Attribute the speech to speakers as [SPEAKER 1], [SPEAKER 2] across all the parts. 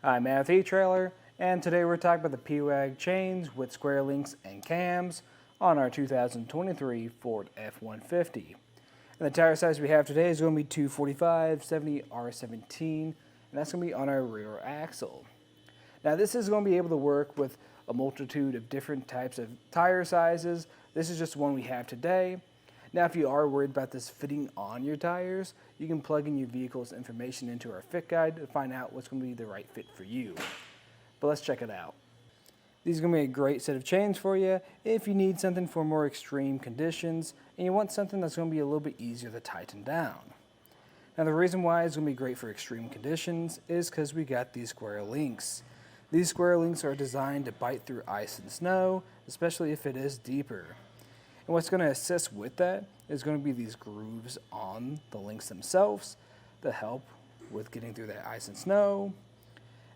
[SPEAKER 1] I'm at etrailer, and today we're talking about the Pewag Chains with square links and cams on our 2023 Ford F-150. And the tire size we have today is going to be 245/70 R17, and that's going to be on our rear axle. Now this is going to be able to work with a multitude of different types of tire sizes. This is just one we have today. Now if you are worried about this fitting on your tires, you can plug in your vehicle's information into our fit guide to find out what's going to be the right fit for you. But let's check it out. These are going to be a great set of chains for you if you need something for more extreme conditions and you want something that's going to be a little bit easier to tighten down. Now the reason why it's going to be great for extreme conditions is because we got these square links. These square links are designed to bite through ice and snow, especially if it is deeper. And what's going to assist with that is going to be these grooves on the links themselves to help with getting through that ice and snow.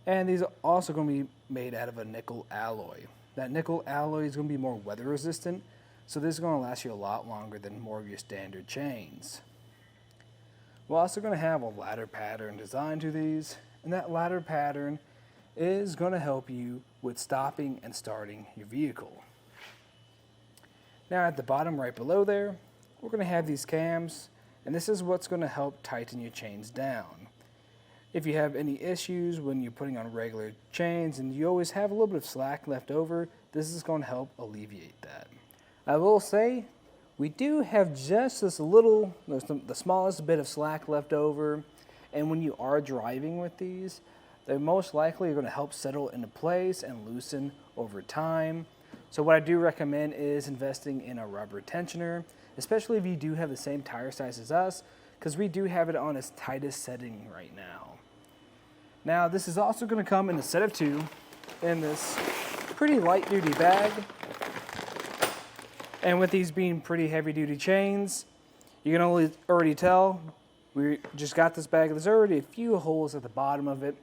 [SPEAKER 1] And these are also going to be made out of a nickel alloy. That nickel alloy is going to be more weather resistant, so this is going to last you a lot longer than more of your standard chains. We're also going to have a ladder pattern designed to these, and that ladder pattern is going to help you with stopping and starting your vehicle. Now at the bottom right below there, we're going to have these cams, and this is what's going to help tighten your chains down. If you have any issues when you're putting on regular chains and you always have a little bit of slack left over, this is going to help alleviate that. I will say, we do have just this little, the smallest bit of slack left over, and when you are driving with these, they most likely are going to help settle into place and loosen over time. So what I do recommend is investing in a rubber tensioner, especially if you do have the same tire size as us, because we do have it on its tightest setting right now. Now this is also going to come in a set of two in this pretty light duty bag. And with these being pretty heavy duty chains, you can already tell we just got this bag. There's already a few holes at the bottom of it,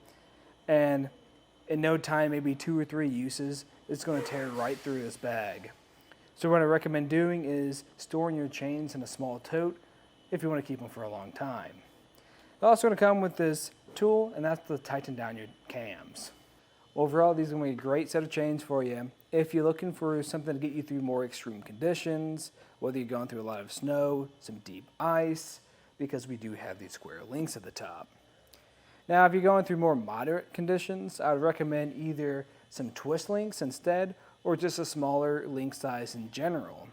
[SPEAKER 1] and in no time, maybe 2 or 3 uses, it's going to tear right through this bag. So what I recommend doing is storing your chains in a small tote if you want to keep them for a long time. It's also going to come with this tool, and that's to tighten down your cams. Overall, these are going to be a great set of chains for you if you're looking for something to get you through more extreme conditions, whether you're going through a lot of snow, some deep ice, because we do have these square links at the top. Now, if you're going through more moderate conditions, I would recommend either some twist links instead, or just a smaller link size in general.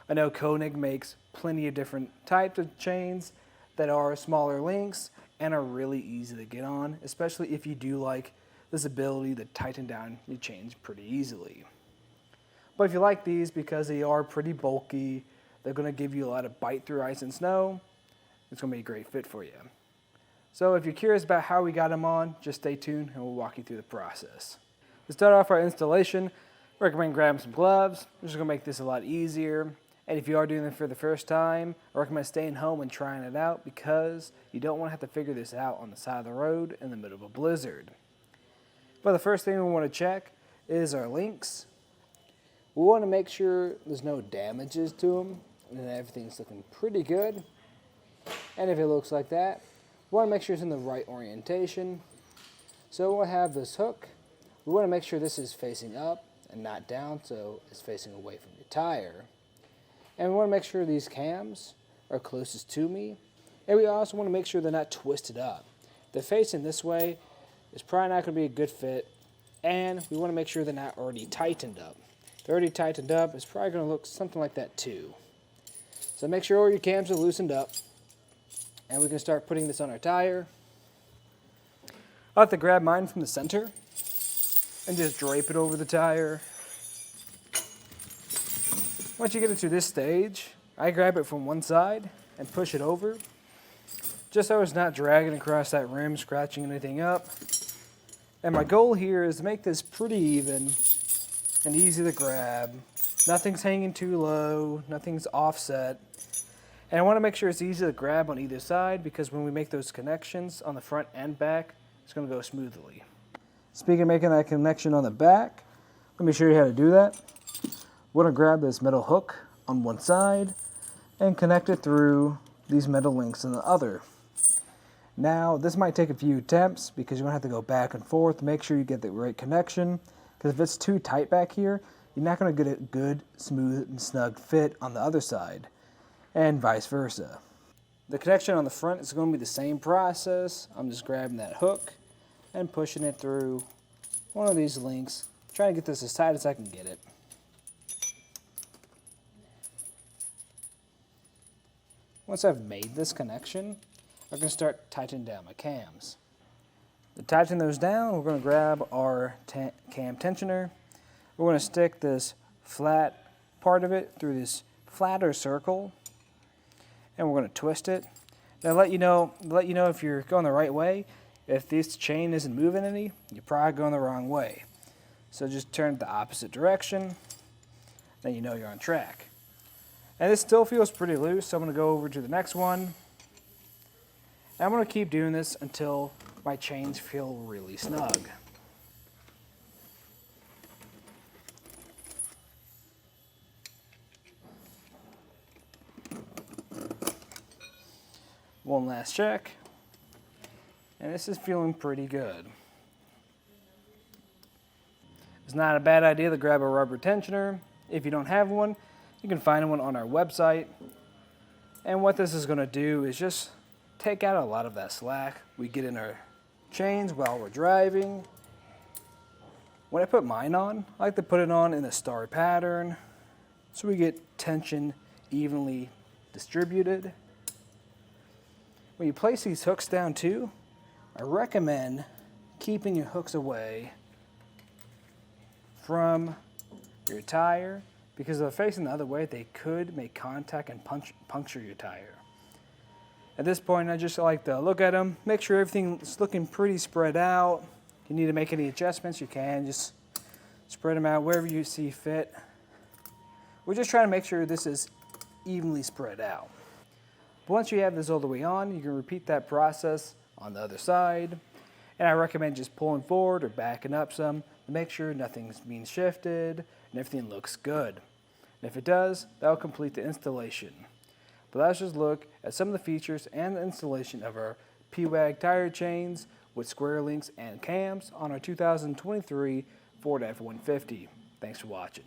[SPEAKER 1] I know Koenig makes plenty of different types of chains that are smaller links and are really easy to get on, especially if you do like this ability to tighten down your chains pretty easily. But if you like these because they are pretty bulky, they're going to give you a lot of bite through ice and snow, it's going to be a great fit for you. So if you're curious about how we got them on, just stay tuned and we'll walk you through the process. To start off our installation, I recommend grabbing some gloves. This is going to make this a lot easier. And if you are doing it for the first time, I recommend staying home and trying it out because you don't want to have to figure this out on the side of the road in the middle of a blizzard. But the first thing we want to check is our links. We want to make sure there's no damages to them and that everything's looking pretty good. And if it looks like that, we want to make sure it's in the right orientation. So we'll have this hook. We want to make sure this is facing up and not down, so it's facing away from your tire. And we want to make sure these cams are closest to me. And we also want to make sure they're not twisted up. If they're facing this way, it's probably not going to be a good fit. And we want to make sure they're not already tightened up. If they're already tightened up, it's probably going to look something like that too. So make sure all your cams are loosened up. And we can start putting this on our tire. I'll have to grab mine from the center and just drape it over the tire. Once you get it to this stage, I grab it from one side and push it over, just so it's not dragging across that rim, scratching anything up. And my goal here is to make this pretty even and easy to grab. Nothing's hanging too low, nothing's offset. And I want to make sure it's easy to grab on either side because when we make those connections on the front and back, it's going to go smoothly. Speaking of making that connection on the back, let me show you how to do that. We're going to grab this metal hook on one side and connect it through these metal links on the other. Now, this might take a few attempts because you're going to have to go back and forth to make sure you get the right connection. Because if it's too tight back here, you're not going to get a good, smooth, and snug fit on the other side, and vice versa. The connection on the front is going to be the same process. I'm just grabbing that hook and pushing it through one of these links, trying to get this as tight as I can get it. Once I've made this connection, I'm going to start tightening down my cams. To tighten those down, we're going to grab our cam tensioner. We're going to stick this flat part of it through this flatter circle, and we're going to twist it. Now let you know if you're going the right way. If this chain isn't moving any, you're probably going the wrong way. So just turn it the opposite direction, then you know you're on track. And this still feels pretty loose, so I'm going to go over to the next one. And I'm going to keep doing this until my chains feel really snug. One last check, and this is feeling pretty good. It's not a bad idea to grab a rubber tensioner. If you don't have one, you can find one on our website. And what this is going to do is just take out a lot of that slack we get in our chains while we're driving. When I put mine on, I like to put it on in a star pattern so we get tension evenly distributed. When you place these hooks down too, I recommend keeping your hooks away from your tire, because if they're facing the other way, they could make contact and puncture your tire. At this point, I just like to look at them, make sure everything's looking pretty spread out. If you need to make any adjustments, you can. Just spread them out wherever you see fit. We're just trying to make sure this is evenly spread out. But once you have this all the way on, you can repeat that process on the other side. And I recommend just pulling forward or backing up some to make sure nothing's being shifted and everything looks good. And if it does, that'll complete the installation. But let's just look at some of the features and the installation of our Pewag tire chains with square links and cams on our 2023 Ford F-150. Thanks for watching.